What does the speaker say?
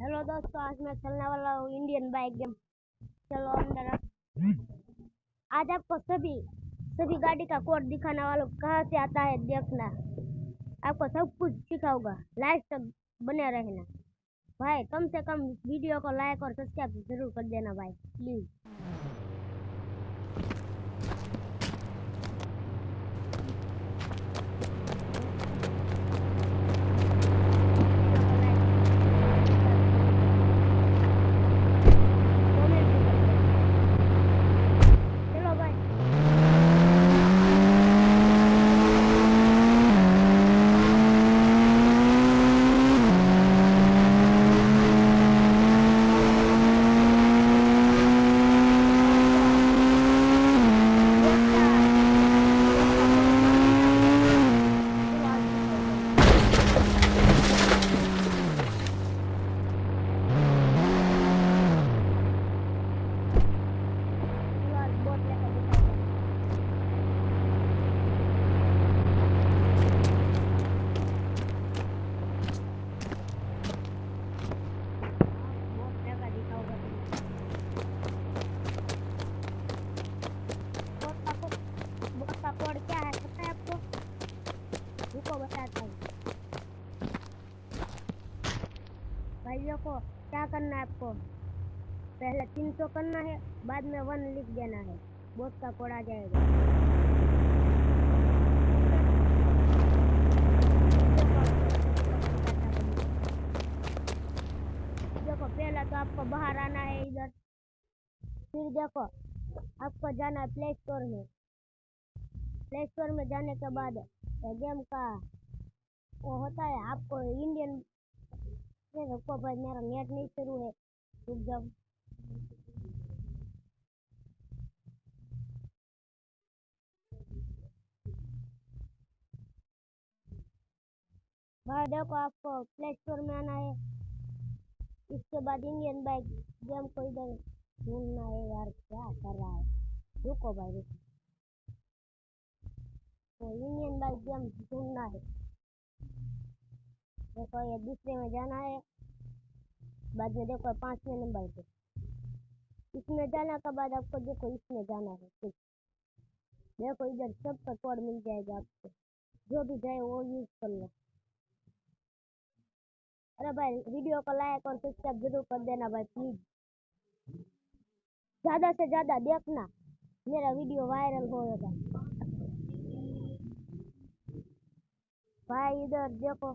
Hello दोस्तों, आज मैं खेलने वाला हूँ इंडियन बाइक गेम। चलो अंदर आज आपको सभी सभी गाड़ी का कोड दिखाने वाला हूँ, कहाँ से आता है देखना। आपको सब कुछ सिखाऊंगा, लाइक तक बने रहना भाई। कम से कम वीडियो को लाइक और सब्सक्राइब जरूर कर देना भाई, प्लीज। चलो भाई, चलो आज दिखाऊंगा। चलो आज बोट लेकर दिखाऊंगा। बोट लेकर दिखाऊंगा तुम्हें। बोट का कोड क्या है पता है आपको? रुको बताता हूँ। भाइयों को क्या करना है आपको, पहले 300 करना है, बाद में 1 लिख देना है, बोट का कोड आ जाएगा। देखो पहले तो आपको बाहर आना है इधर, फिर देखो आपको जाना है प्ले स्टोर में। प्ले स्टोर में जाने के बाद गेम का वो होता है, आपको इंडियन रुको भाई, मेरा नेट नहीं शुरू है, रुक जाओ। भाई देखो आपको प्ले स्टोर में आना है, इसके बाद इंडियन बाइक गेम को इधर ढूंढना है। यार क्या कर रहा है, रुको भाई रुको। तो इंडियन बाइक गेम ढूंढना है, देखो ये दूसरे में जाना है, बाद में देखो 5वें नंबर पे इसमें जाने के बाद आपको देखो इसमें जाना है। ठीक, देखो इधर सबका कोड मिल जाएगा आपको, जो भी जाए वो यूज कर लो। अरे भाई वीडियो को लाइक और सब्सक्राइब जरूर कर देना भाई, प्लीज। ज्यादा से ज्यादा देखना, मेरा वीडियो वायरल होगा भाई। इधर देखो